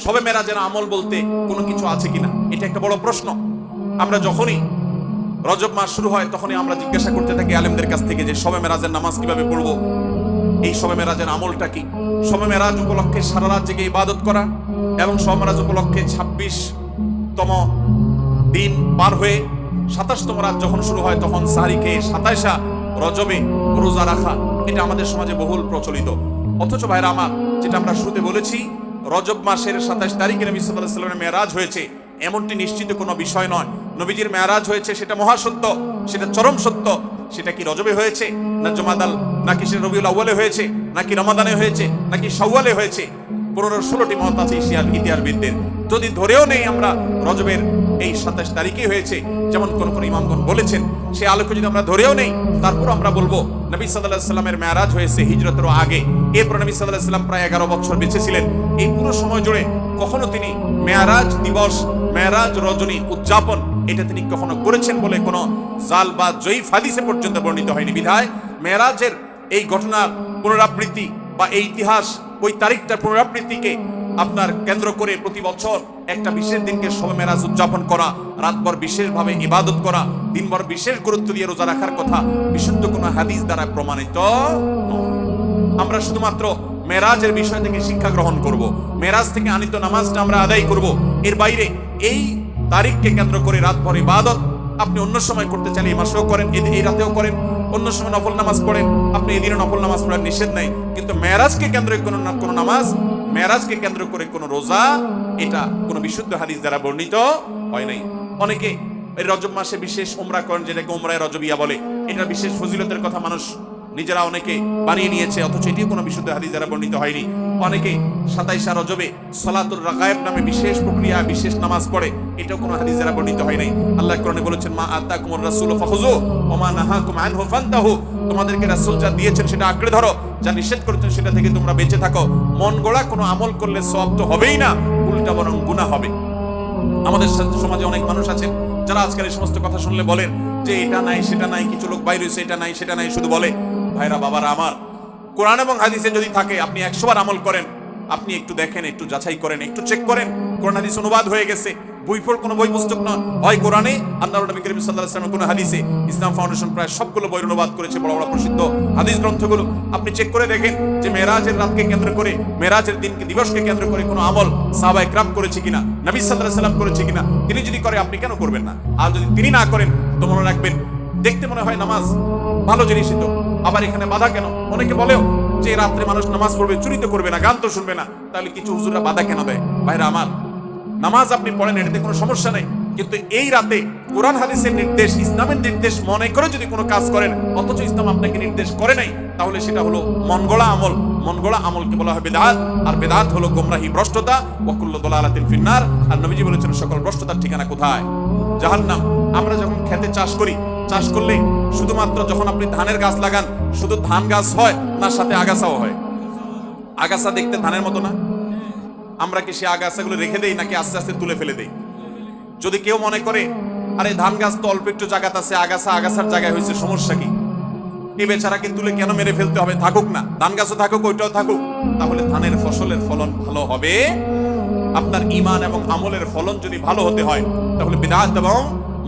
শবে মেরাজের আমল বলতে কোনো কিছু আছে কিনা, এটা একটা বড় প্রশ্ন। আমরা যখনই রজব মাস শুরু হয় তখনই আমরা জিজ্ঞাসা করতে থাকি আলেমদের কাছ থেকে যে শবে মেরাজের নামাজ কিভাবে পড়বো, এই শবে মেরাজের আমলটা কি। শবে মেরাজ উপলক্ষে সারা রাত জেগে ইবাদত করা এবং শবে মেরাজ উপলক্ষে 26তম দিন পার হয়ে 27তম রাত যখন শুরু হয় তখন সাহরি খেয়ে 27 রজবে রোজা রাখা, এটা আমাদের সমাজে বহুল প্রচলিত। অথচ ভাইরা আমার, যেটা আমরা শুরুতে বলেছি, রজব মাসের 27 তারিখে নবী সাল্লাল্লাহু আলাইহি ওয়াসাল্লামের মেরাজ হয়েছে এমনটি নিশ্চিত কোনো বিষয় নয়। নবীজির মেরাজ হয়েছে সেটা মহাসত্য, সেটা চরম সত্য। সেটা কি রজবে হয়েছে, না জুমাদাল, নাকি সেটা রবিউল আউয়ালে হয়েছে, নাকি রমাদানে হয়েছে, নাকি শাওয়ালে হয়েছে, 15-16টি মত আছে ইতিহাসবিদদের। যদি ধরেও নেই আমরা রজবের এই 27 তারিখে হয়েছে, যেমন কোন কোন ইমামগণ বলেছেন, সে আলোকে যদি আমরা ধরেও নেই, তারপর আমরা বলবো নবী সাল্লাল্লাহু আলাইহি ওয়াসাল্লামের মেরাজ হয়েছে হিজরতের আগে। এরপর নবী সাল্লাল্লাহু আলাইহি ওয়াসাল্লাম প্রায় 11 বছর বেঁচে ছিলেন। এই পুরো সময় জুড়ে কখনো তিনি মেরাজ দিবস, মেরাজ রজনী উদযাপন এটা তিনি কখনো করেছেন বলে কোনো জাল বা জয়ীফ হাদিসে পর্যন্ত বর্ণিত হয়নি। বিধায় মেরাজের এই ঘটনার পুনরাবৃত্তি বা এই ইতিহাস, ওই তারিখটার পুনরাবৃত্তিকে আপনার কেন্দ্র করে প্রতি বছর একটা বিশেষ দিনকে শবে মেরাজ উদযাপন করা, রাতভর বিশেষভাবে ইবাদত করা, দিনভর বিশেষ গুরুত্ব দিয়ে রোজা রাখার কথা বিশুদ্ধ কোনো হাদিস দ্বারা প্রমাণিত নয়। আমরা শুধুমাত্র মেরাজের বিষয় থেকে শিক্ষা গ্রহণ করব, মেরাজ থেকে আনিত নামাজটা আমরা আদায় করব। এর বাইরে এই তারিখকে কেন্দ্র করে রাতভর ইবাদত আপনি অন্য সময় করতে চাইলে এই মাসেও করেন, এই রাতেও করেন, অন্য সময় নফল নামাজ পড়েন, আপনি এদিনে নফল নামাজ পড়ার নিষেধ নাই। কিন্তু মেরাজকে কেন্দ্র করে কোনো নামাজ, মেরাজকে কেন্দ্র করে কোনো রোজা, এটা কোনো বিশুদ্ধ হাদিস দ্বারা বর্ণিত হয় নাই। অনেকে এই রজব মাসে বিশেষ উমরা করেন, যেটাকে উমরায়ে রজবিয়া বলে। এটা বিশেষ ফজিলতের কথা মানুষ নিজেরা অনেকে বানিয়ে নিয়েছে, অথচ এটিও কোনো বিশুদ্ধ হাদিস দ্বারা বর্ণিত হয়নি। অনেকে 27 রজবে সালাতুর রাগায়েব নামে বিশেষ প্রক্রিয়া, বিশেষ নামাজ পড়ে, এটাও কোনো হাদিস দ্বারা বর্ণিত হয় নাই। আল্লাহ কোরআনে বলেছেন, মা আতাকুমুর রাসূলু ফাখুযু ওয়া মা নাহাকুম আনহু ফান্তাহু, তোমাদেরকে রাসূল যা দিয়েছেন সেটা আঁকড়ে ধরো, যা নিষেধ করেছেন সেটা থেকে তোমরা বেঁচে থাকো। মন গড়া কোনো আমল করলে সওয়াব তো হবেই না, উল্টা বরং গুনাহ হবে। আমাদের সমাজে অনেক মানুষ আছেন যারা আজকাল এই সমস্ত কথা শুনলে বলেন যে এটা নাই সেটা নাই, কিছু লোক বাইরে হয়েছে, এটা নাই সেটা নাই শুধু বলে। ভাইরা বাবারা আমার, কোরআন এবং হাদিসে যদি থাকে আপনি 100 বার আমল করেন, আপনি একটু দেখেন, একটু যাচাই করেন, একটু চেক করেন। কোরআন হাদিস অনুবাদ হয়ে গেছে, কোনো বই পুস্তক নয়, হয় কোরআনে, আল্লাহর নবী করিম সাল্লাল্লাহু আলাইহি ওয়াসাল্লামের কোনো হাদিসে। ইসলাম ফাউন্ডেশন প্রায় সবগুলো বই অনুবাদ করেছে, বড় বড় প্রসিদ্ধ হাদিস গ্রন্থগুলো। আপনি চেক করে দেখেন যে মেরাজের রাতকে কেন্দ্র করে, মেরাজের দিনকে, দিবসকে কেন্দ্র করে কোনো আমল সাহাবায়ে কেরাম করেছে কিনা, নবী সাল্লাল্লাহু আলাইহি ওয়াসাল্লাম করেছে কিনা। তিনি যদি করে আপনি কেন করবেন না? আর যদি তিনি না করেন তো মনে রাখবেন, দেখতে মনে হয় নামাজ ভালো জিনিসই তো, আবার এখানে বাধা কেন? অনেকে বলেও যে রাত্রে মানুষ নামাজ পড়বে, চুরি তো করবে না, গান তো শুনবে না, তাহলে কিছু হুজুররা বাধা কেন দেয়? ভাইরা আমার, নামাজ আপনি পড়েন, এটাতে কোনো সমস্যা নেই, কিন্তু এই রাতে কোরআন হাদিসের নির্দেশ, ইসলামের নির্দেশ মনে করে যদি কোনো কাজ করেন, অথচ ইসলাম আপনাকে নির্দেশ করে নাই, তাহলে সেটা হলো মন গড়া আমল। মন গড়া আমলকে বলা হয় বিদআত, আর বিদআত হলো গোমরাহি, ভ্রষ্টতা। ওয়া কুল্লু দালালাতিন ফিন্নার, আর নবীজি বলেছেন সকল ভ্রষ্টতার ঠিকানা কোথায়? জাহান্নাম। আমরা যখন খেতে চাষ করি, চাষ করলে শুধুমাত্র যখন আপনি ধানের গাছ লাগান, শুধু ধান গাছ হয় না সাথে আগাছাও হয়? আগাছা দেখতে ধানের মতো না? আমরা কি সে আগাছাগুলো রেখে দেই নাকি আস্তে আস্তে তুলে ফেলে দেই? যদি কেউ মনে করে আরে ধান গাছ তো অল্প একটু জায়গাতে আছে, আগাছা আগাছার জায়গায় হয়েছে, সমস্যা কি, এই বেচারাকে তুলে কেন মেরে ফেলতে হবে? থাকুক না, ধান গাছও থাকুক, ওইটাও থাকুক, তাহলে ধানের ফসলের ফলন ভালো হবে। আপনার ঈমান এবং আমলের ফলন যদি ভালো হতে হয়, তাহলে বিদআত এবং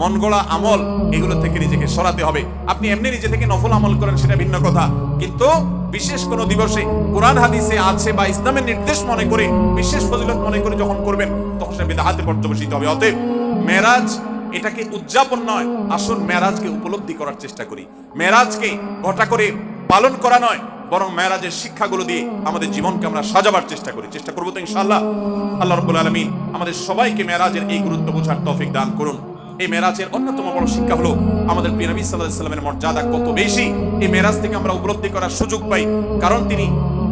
মন গড়া আমল এগুলো থেকে নিজেকে সরাতে হবে। আপনি এমনি নিজে থেকে নফল আমল করেন, সেটা ভিন্ন কথা, কিন্তু বিশেষ কোনো দিবসে কোরআন হাদিসে আছে বা ইসলামের নির্দেশ মনে করে, বিশেষ ফজিলত মনে করে যখন করবেন, তখন সেটা বিদআতে পর্যবসিত হবে। অতএব মেরাজ এটাকে উদযাপন নয়, আসুন মেরাজকে উপলব্ধি করার চেষ্টা করি। মেরাজকে ঘটা করে পালন করা নয়, বরং মেরাজের শিক্ষাগুলো দিয়ে আমাদের জীবনকে আমরা সাজাবার চেষ্টা করি। চেষ্টা করবো তো ইনশাআল্লাহ। আল্লাহ রাব্বুল আলামিন আমাদের সবাইকে মেরাজের এই গুরুত্ব বোঝার তৌফিক দান করুন। এই মেরাজের অন্যতম বড় শিক্ষা হলো আমাদের প্রিয় নবী সাল্লাল্লাহু আলাইহি ওয়াসাল্লামের মর্যাদা কত বেশি। এই মেরাজ থেকে আমরা উপলব্ধি করার সুযোগ পাই, কারণ তিনি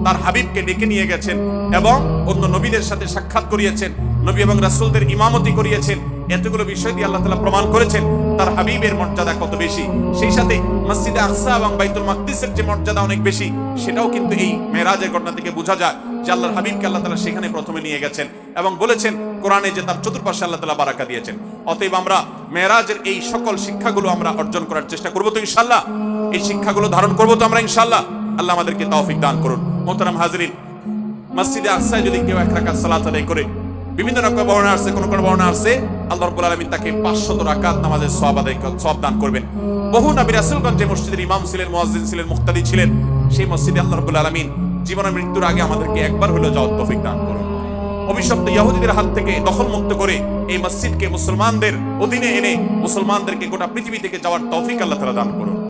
তার হাবিবকে ডেকে নিয়ে গেছেন এবং অন্য নবীদের সাথে সাক্ষাৎ করিয়েছেন, নবী এবং রাসূলদের ইমামতি করিয়েছেন। এতগুলো বিষয় দিয়ে আল্লাহ তাআলা প্রমাণ করেছেন তার হাবিবের মর্যাদা কত বেশি। সেই সাথে মসজিদে আকসা এবং বাইতুল মাকদিসের যে মর্যাদা অনেক বেশি, সেটাও কিন্তু এই মেরাজের ঘটনা থেকে বোঝা যায় যে আল্লাহর হাবিবকে আল্লাহ তাআলা সেখানে প্রথমে নিয়ে গেছেন এবং বলেছেন কোরআনে যে তার চতুর্পাশে আল্লাহ তাআলা বারাকা দিয়েছেন। অতএব আমরা মেরাজের এই সকল শিক্ষাগুলো আমরা অর্জন করার চেষ্টা করব তো ইনশাআল্লাহ। এই শিক্ষাগুলো ধারণ করব তো আমরা ইনশাআল্লাহ। আল্লাহ আমাদেরকে তৌফিক দান করুন। মোহতারাম হাজরিন, মসজিদে আকসায় যদি কেউ 1 রাকাত সালাত আদায় করে, বিভিন্ন রকম বর্ণনা আছে, কোন কোন বর্ণনা আছে আল্লাহ রাব্বুল আলামিন তাকে 500 রাকাত নামাজের সওয়াব দান করবেন। বহু নবী রাসূলগণ যে মসজিদের ইমাম ছিলেন, মুয়াজ্জিন ছিলেন, মুক্তাদি ছিলেন, সেই মসজিদে আল্লাহ রাব্বুল আলামিন জীবনের মৃত্যুর আগে আমাদেরকে একবার হলেও যাওয়ার তৌফিক দান করুন। অভিশপ্ত ইহুদিদের হাত থেকে দখল মুক্ত করে এই মসজিদকে মুসলমানদের অধীনে এনে মুসলমানদেরকে গোটা পৃথিবী থেকে যাওয়ার তৌফিক আল্লাহ তাআলা দান করুন।